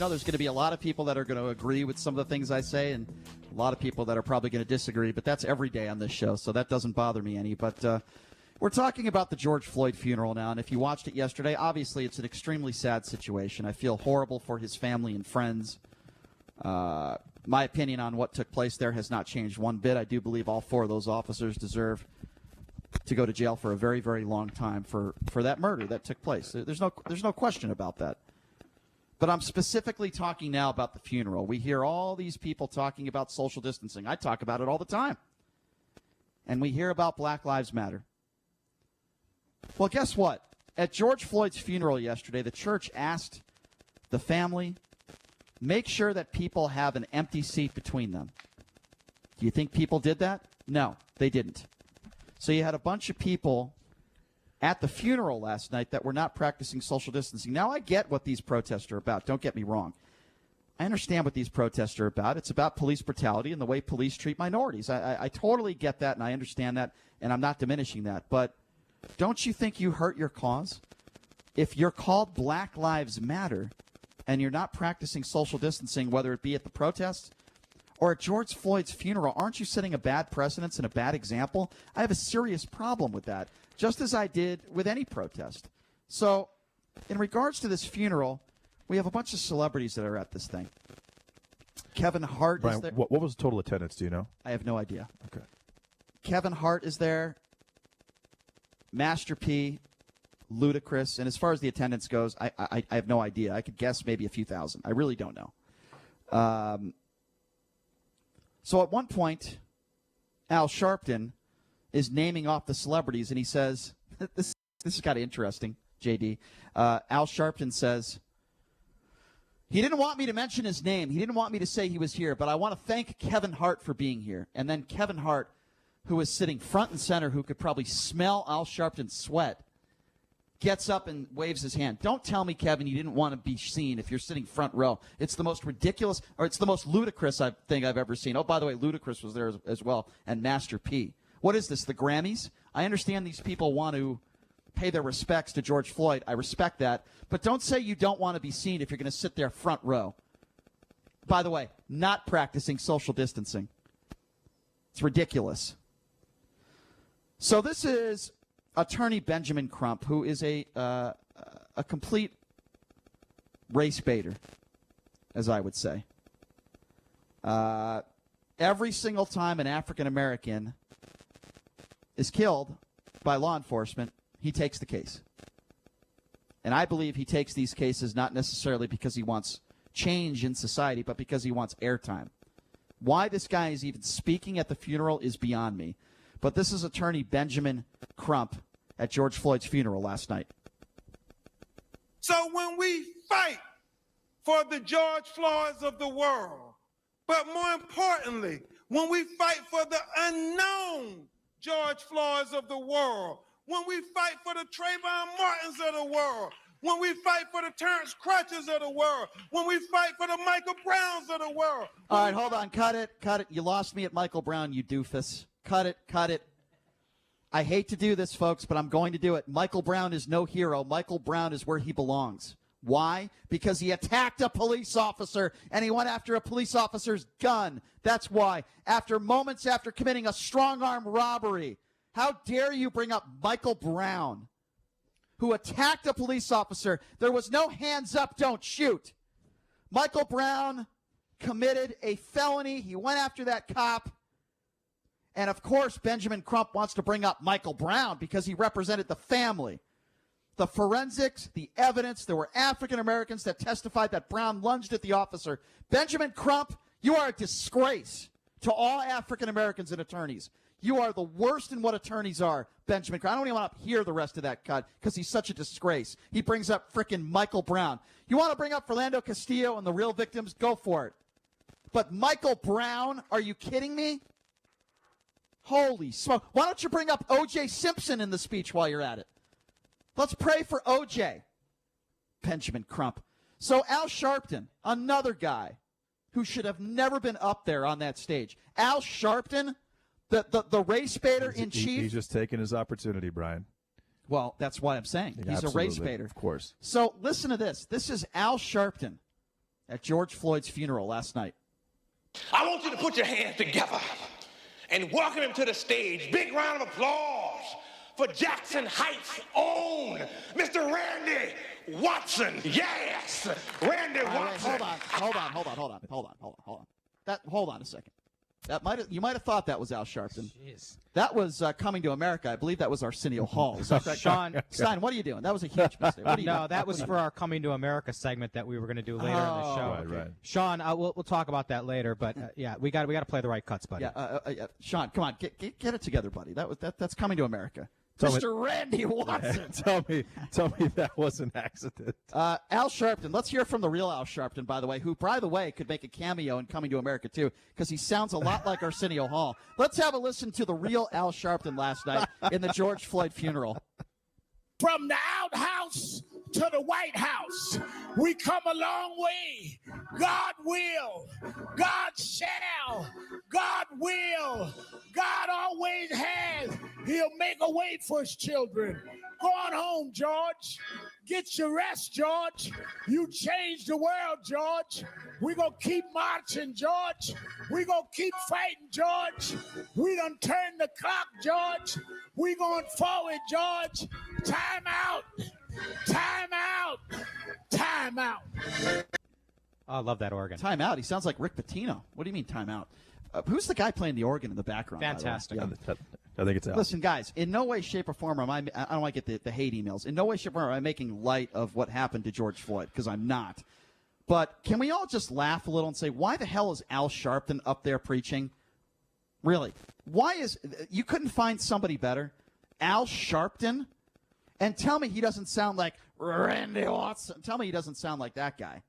know there's going to be a lot of people that are going to agree with some of the things I say, and a lot of people that are probably going to disagree, but that's every day on this show, so that doesn't bother me any. But we're talking about the George Floyd funeral now, and if you watched it yesterday, obviously it's an extremely sad situation. I feel horrible for his family and friends. My opinion on what took place there has not changed one bit. I do believe all four of those officers deserve to go to jail for a very, very long time for that murder that took place. There's no question about that. But I'm specifically talking now about the funeral. We hear all these people talking about social distancing. I talk about it all the time. And we hear about Black Lives Matter. Well, guess what? At George Floyd's funeral yesterday, the church asked the family, make sure that people have an empty seat between them. Do you think people did that? No, they didn't. So you had a bunch of people at the funeral last night that were not practicing social distancing. Now, I get what these protests are about. Don't get me wrong. I understand what these protests are about. It's about police brutality and the way police treat minorities. I totally get that, and I understand that, and I'm not diminishing that. But don't you think you hurt your cause? If you're called Black Lives Matter and you're not practicing social distancing, whether it be at the protests or at George Floyd's funeral, aren't you setting a bad precedence and a bad example? I have a serious problem with that, just as I did with any protest. So in regards to this funeral, we have a bunch of celebrities that are at this thing. Kevin Hart Brian, is there. what was the total attendance, do you know? I have no idea. Okay. Kevin Hart is there. Master P, Ludacris. And as far as the attendance goes, I have no idea. I could guess maybe a few thousand. I really don't know. So at one point, Al Sharpton is naming off the celebrities, and he says, this is kind of interesting, JD. Al Sharpton says, he didn't want me to mention his name. He didn't want me to say he was here, but I want to thank Kevin Hart for being here. And then Kevin Hart, who was sitting front and center, who could probably smell Al Sharpton's sweat, gets up and waves his hand. Don't tell me, Kevin, you didn't want to be seen if you're sitting front row. It's the most ridiculous, or it's the most ludicrous thing I've ever seen. Oh, by the way, Ludacris was there as well, and Master P. What is this, the Grammys? I understand these people want to pay their respects to George Floyd. I respect that. But don't say you don't want to be seen if you're going to sit there front row. By the way, not practicing social distancing. It's ridiculous. So this is Attorney Benjamin Crump, who is a complete race baiter, as I would say. Every single time an African American is killed by law enforcement, he takes the case. And I believe he takes these cases not necessarily because he wants change in society, but because he wants airtime. Why this guy is even speaking at the funeral is beyond me. But this is Attorney Benjamin Crump at George Floyd's funeral last night. So when we fight for the George Floyds of the world, but more importantly, when we fight for the unknown George Floyds of the world, when we fight for the Trayvon Martins of the world, when we fight for the Terrence Crutches of the world, when we fight for the Michael Browns of the world. All right, hold on. Cut it. You lost me at Michael Brown, you doofus. Cut it. I hate to do this, folks, but I'm going to do it. Michael Brown is no hero. Michael Brown is where he belongs. Why? Because he attacked a police officer, and he went after a police officer's gun. That's why. Moments after committing a strong-arm robbery. How dare you bring up Michael Brown, who attacked a police officer? There was no hands up, don't shoot. Michael Brown committed a felony. He went after that cop. And, of course, Benjamin Crump wants to bring up Michael Brown because he represented the family. The forensics, the evidence, there were African Americans that testified that Brown lunged at the officer. Benjamin Crump, you are a disgrace to all African Americans and attorneys. You are the worst in what attorneys are, Benjamin Crump. I don't even want to hear the rest of that cut because he's such a disgrace. He brings up frickin' Michael Brown. You want to bring up Philando Castillo and the real victims? Go for it. But Michael Brown, are you kidding me? Holy smoke. Why don't you bring up O.J. Simpson in the speech while you're at it? Let's pray for O.J. Benjamin Crump. So Al Sharpton, another guy who should have never been up there on that stage. Al Sharpton, the race baiter in chief. He's just taking his opportunity, Brian. Well, that's what I'm saying. He's Absolutely, a race baiter. Of course. So listen to this. This is Al Sharpton at George Floyd's funeral last night. I want you to put your hands together and welcome him to the stage. Big round of applause for Jackson Heights' own Mr. Randy Watson. Yes, Randy Watson. Hold on. Hold on a second. You might have thought that was Al Sharpton. Jeez. That was Coming to America. I believe that was Arsenio Hall. Is that correct? Sean Stein, what are you doing? That was a huge mistake. What are you No, doing? that was for our Coming to America segment that we were going to do later in the show. Right. Sean, we'll talk about that later, but yeah, we got to play the right cuts, buddy. Yeah, Sean, come on, get it together, buddy. That's Coming to America. Tell me- Mr. Randy Watson. Tell me that was an accident. Al Sharpton. Let's hear from the real Al Sharpton, by the way, who, by the way, could make a cameo in Coming to America, too, because he sounds a lot like Arsenio Hall. Let's have a listen to the real Al Sharpton last night in the George Floyd funeral. From the outhouse to the White House, we come a long way. God will, God shall, God will, God always has. He'll make a way for his children. Go on home, George. Get your rest, George. You changed the world, George. We're going to keep marching, George. We're going to keep fighting, George. We done turned the clock, George. We going forward, George. Time out. Time out. Time out. I love that organ. Time out. He sounds like Rick Pitino. What do you mean time out? Who's the guy playing the organ in the background? Fantastic. by the way? Yeah, I think it's Al. Listen, guys, in no way, shape, or form I don't want to get the hate emails. In no way, shape, or form am I making light of what happened to George Floyd, because I'm not. But can we all just laugh a little and say, why the hell is Al Sharpton up there preaching? Really? You couldn't find somebody better? Al Sharpton? And tell me he doesn't sound like Randy Watson. Tell me he doesn't sound like that guy.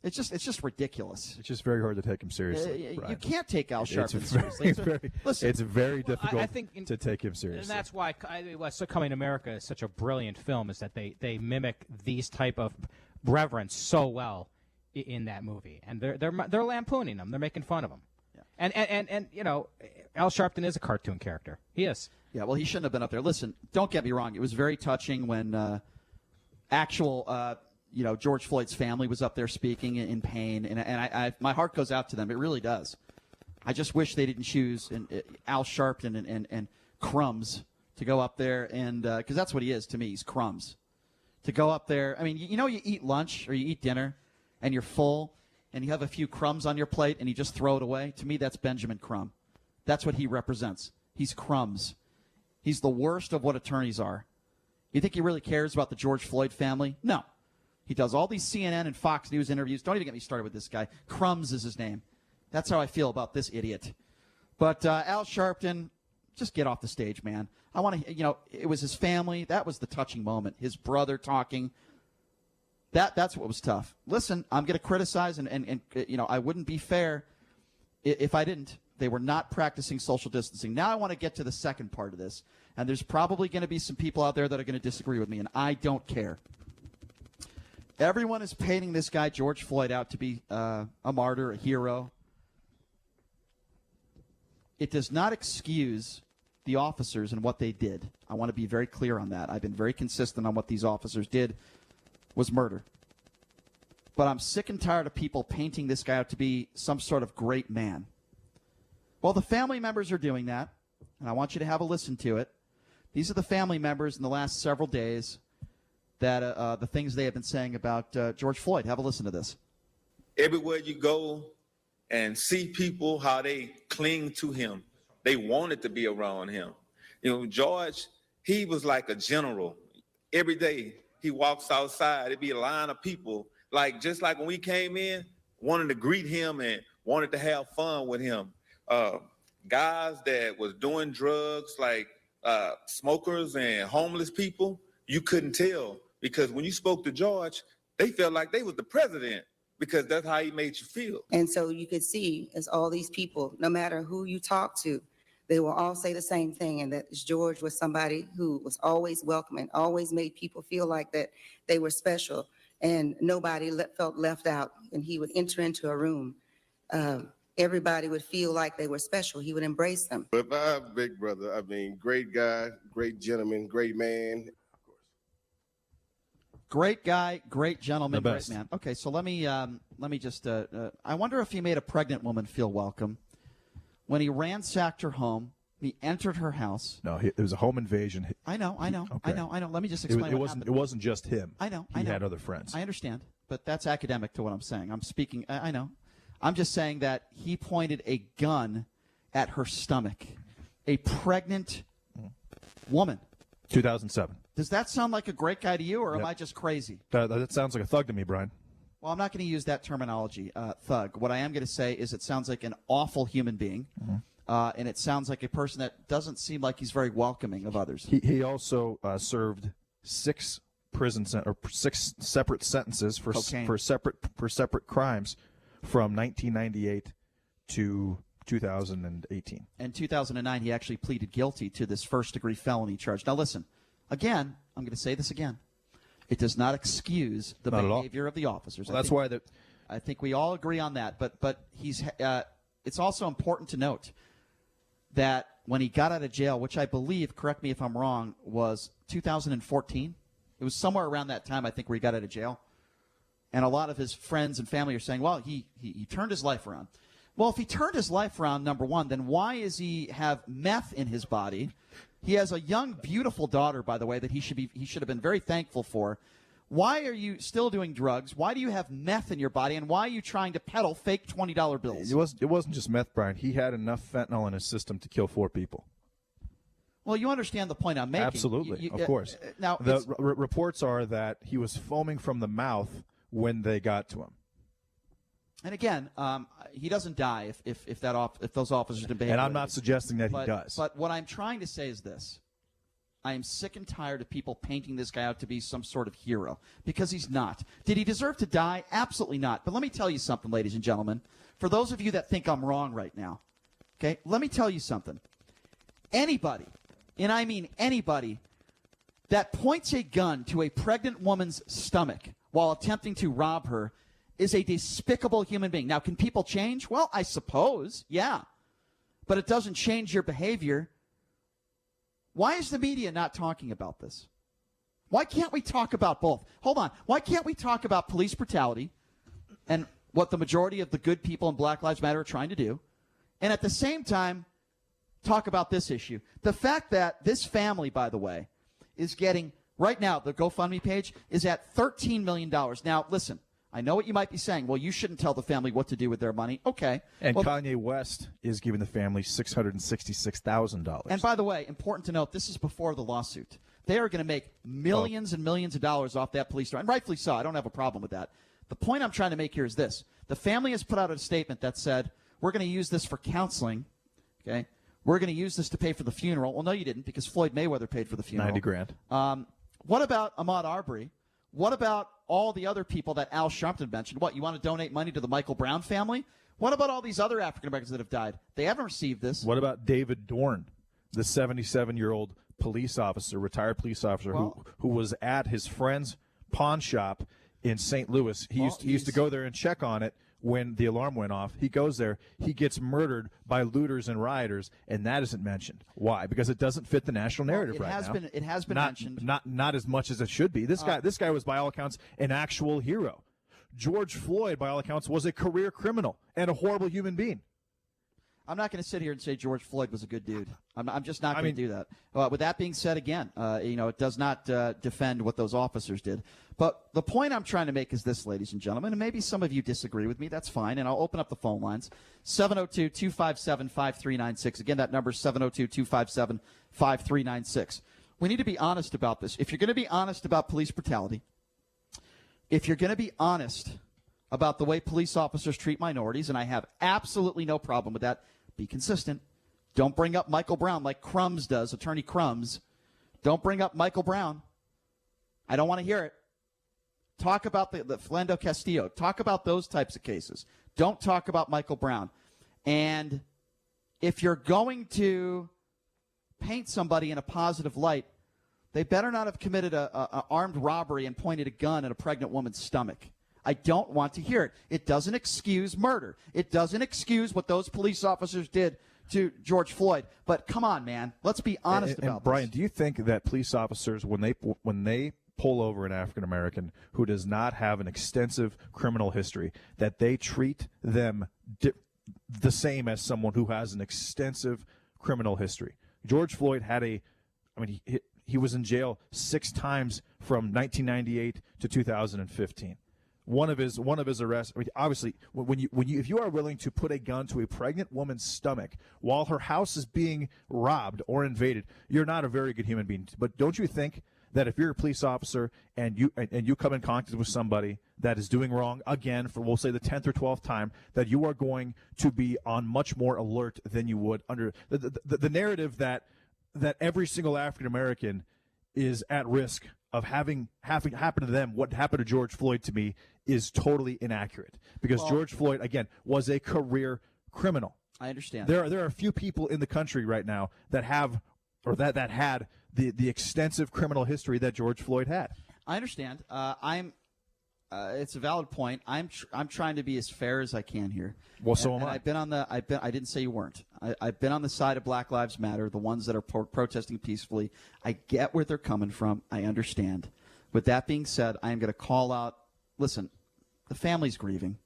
It's just ridiculous. It's just very hard to take him seriously. You Brian. can't take Al Sharpton It's seriously. Listen, it's very difficult I think to take him seriously. And that's why Coming to America is such a brilliant film, is that they mimic these type of reverence so well in that movie, and they're lampooning them, they're making fun of them. Yeah. And you know, Al Sharpton is a cartoon character. He is. Yeah, well, he shouldn't have been up there. Listen, don't get me wrong. It was very touching when George Floyd's family was up there speaking in pain, and I my heart goes out to them. It really does. I just wish they didn't choose Al Sharpton and Crumbs to go up there, and because that's what he is to me. He's Crumbs. To go up there, I mean, you eat lunch or you eat dinner, and you're full, and you have a few crumbs on your plate, and you just throw it away. To me, that's Benjamin Crumb. That's what he represents. He's Crumbs. He's the worst of what attorneys are. You think he really cares about the George Floyd family? No. He does all these CNN and Fox News interviews. Don't even get me started with this guy. Crumbs is his name. That's how I feel about this idiot. But Al Sharpton, just get off the stage, man. I want to, it was his family. That was the touching moment. His brother talking. That's what was tough. Listen, I'm going to criticize, and I wouldn't be fair if I didn't. They were not practicing social distancing. Now I want to get to the second part of this, and there's probably going to be some people out there that are going to disagree with me, and I don't care. Everyone is painting this guy, George Floyd, out to be a martyr, a hero. It does not excuse the officers and what they did. I want to be very clear on that. I've been very consistent on what these officers did was murder. But I'm sick and tired of people painting this guy out to be some sort of great man. Well, the family members are doing that, and I want you to have a listen to it. These are the family members in the last several days that the things they have been saying about George Floyd. Have a listen to this. Everywhere you go and see people, how they cling to him. They wanted to be around him. George, he was like a general. Every day he walks outside, it'd be a line of people, just like when we came in, wanted to greet him and wanted to have fun with him. Guys that was doing drugs, like smokers and homeless people, you couldn't tell, because when you spoke to George, they felt like they was the president, because that's how he made you feel. And so you could see, as all these people, no matter who you talk to, they will all say the same thing, and that George was somebody who was always welcoming, always made people feel like that they were special, and nobody felt left out. And he would enter into a room. Everybody would feel like they were special. He would embrace them. But my big brother, great guy, great gentleman, great man. Great guy, great gentleman, The great best. man. Okay, so let me just. I wonder if he made a pregnant woman feel welcome when he ransacked her home. He entered her house. No, it was a home invasion. I know. Okay. Let me just It, explain. it what wasn't. happened. It wasn't just him. I know. He had other friends. I understand, but that's academic to what I'm saying. I'm speaking. I know. I'm just saying that he pointed a gun at her stomach, a pregnant woman. 2007. Does that sound like a great guy to you, or am Yep. I just crazy? That sounds like a thug to me, Brian. Well, I'm not going to use that terminology, thug. What I am going to say is it sounds like an awful human being, and it sounds like a person that doesn't seem like he's very welcoming of others. He also served 6 separate sentences Cocaine. for separate crimes from 1998 to 2018. In 2009, he actually pleaded guilty to this first-degree felony charge. Now, listen, again, I'm going to say this again. It does not excuse the Not at all. behavior of the officers. Well, that's why that. I think we all agree on that. But he's. It's also important to note that when he got out of jail, which I believe, correct me if I'm wrong, was 2014. It was somewhere around that time, I think, where he got out of jail. And a lot of his friends and family are saying, well, he turned his life around. Well, if he turned his life around, number one, then why does he have meth in his body? He has a young, beautiful daughter, by the way, that he should have been very thankful for. Why are you still doing drugs? Why do you have meth in your body? And why are you trying to peddle fake $20 bills? It wasn't just meth, Brian. He had enough fentanyl in his system to kill 4 people. Well, you understand the point I'm making. Absolutely, of course. Now, The reports are that he was foaming from the mouth when they got to him. and again, he doesn't die if those officers didn't behave. And I'm not suggesting that he does. But what I'm trying to say is this. I am sick and tired of people painting this guy out to be some sort of hero, because he's not. Did he deserve to die? Absolutely not. But let me tell you something, ladies and gentlemen. For those of you that think I'm wrong right now, okay, let me tell you something. Anybody, and I mean anybody, that points a gun to a pregnant woman's stomach while attempting to rob her is a despicable human being. Now, can people change? Well, I suppose, yeah. But it doesn't change your behavior. Why is the media not talking about this? Why can't we talk about both? Hold on. Why can't we talk about police brutality and what the majority of the good people in Black Lives Matter are trying to do, and at the same time talk about this issue? The fact that this family, by the way, is getting, right now, the GoFundMe page is at $13 million. Now, listen, I know what you might be saying. Well, you shouldn't tell the family what to do with their money. Okay. And well, Kanye West is giving the family $666,000. and by the way, important to note, this is before the lawsuit. They are going to make millions and millions of dollars off that police, and rightfully so. I don't have a problem with that. The point I'm trying to make here is this. The family has put out a statement that said, we're going to use this for counseling, okay? We're going to use this to pay for the funeral. Well, no, you didn't, because Floyd Mayweather paid for the funeral. $90,000. What about Ahmaud Arbery? What about all the other people that Al Sharpton mentioned? What, you want to donate money to the Michael Brown family? What about all these other African Americans that have died? They haven't received this. What about David Dorn, the 77-year-old police officer, retired police officer, who was at his friend's pawn shop in St. Louis? He used to go there and check on it when the alarm went off. He goes there. He gets murdered by looters and rioters, and that isn't mentioned. Why? Because it doesn't fit the national narrative right now. It has been mentioned. Not as much as it should be. This guy was, by all accounts, an actual hero. George Floyd, by all accounts, was a career criminal and a horrible human being. I'm not going to sit here and say George Floyd was a good dude. I'm just not going to do that. With that being said, again, it does not defend what those officers did. But the point I'm trying to make is this, ladies and gentlemen, and maybe some of you disagree with me. That's fine, and I'll open up the phone lines. 702-257-5396. Again, that number is 702-257-5396. We need to be honest about this. If you're going to be honest about police brutality, if you're going to be honest about the way police officers treat minorities, and I have absolutely no problem with that, be consistent. Don't bring up Michael Brown like Crumbs does, Attorney Crumbs. Don't bring up Michael Brown. I don't want to hear it. Talk about the Philando Castillo. Talk about those types of cases. Don't talk about Michael Brown. And if you're going to paint somebody in a positive light, they better not have committed a armed robbery and pointed a gun at a pregnant woman's stomach. I don't want to hear it. It doesn't excuse murder. It doesn't excuse what those police officers did to George Floyd. But come on, man. Let's be honest about this. Brian, do you think that police officers, when they pull over an African American who does not have an extensive criminal history, that they treat them the same as someone who has an extensive criminal history. George Floyd had he was in jail 6 times from 1998 to 2015. One of his arrests. I mean, obviously, if you are willing to put a gun to a pregnant woman's stomach while her house is being robbed or invaded, you're not a very good human being. But don't you think that if you're a police officer and you come in contact with somebody that is doing wrong again for, we'll say, the 10th or 12th time, that you are going to be on much more alert than you would under the narrative that every single African American is at risk of having happen to them what happened to George Floyd to me is totally inaccurate, because George Floyd, again, was a career criminal. I understand. There are a few people in the country right now that have, or that had the extensive criminal history that George Floyd had. I understand. It's a valid point. I'm trying to be as fair as I can here. Well, so am I. I didn't say you weren't. I've been on the side of Black Lives Matter, the ones that are protesting peacefully. I get where they're coming from. I understand. With that being said, I am going to call out. Listen, the family's grieving.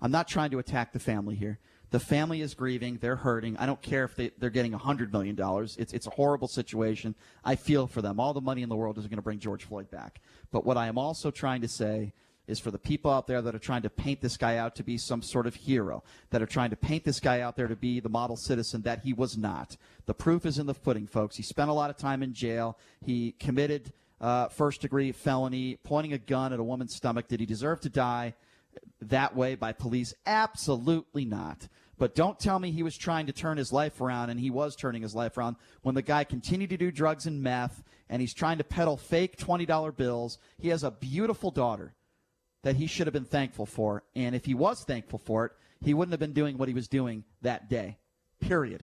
I'm not trying to attack the family here. The family is grieving. They're hurting. I don't care if they're getting $100 million. It's a horrible situation. I feel for them. All the money in the world isn't going to bring George Floyd back. But what I am also trying to say is, for the people out there that are trying to paint this guy out to be some sort of hero, that are trying to paint this guy out there to be the model citizen that he was not. The proof is in the pudding, folks. He spent a lot of time in jail. He committed first-degree felony, pointing a gun at a woman's stomach. Did he deserve to die that way by police? Absolutely not. But don't tell me he was trying to turn his life around, and he was turning his life around, when the guy continued to do drugs and meth, and he's trying to peddle fake $20 bills. He has a beautiful daughter that he should have been thankful for. And if he was thankful for it, he wouldn't have been doing what he was doing that day. Period.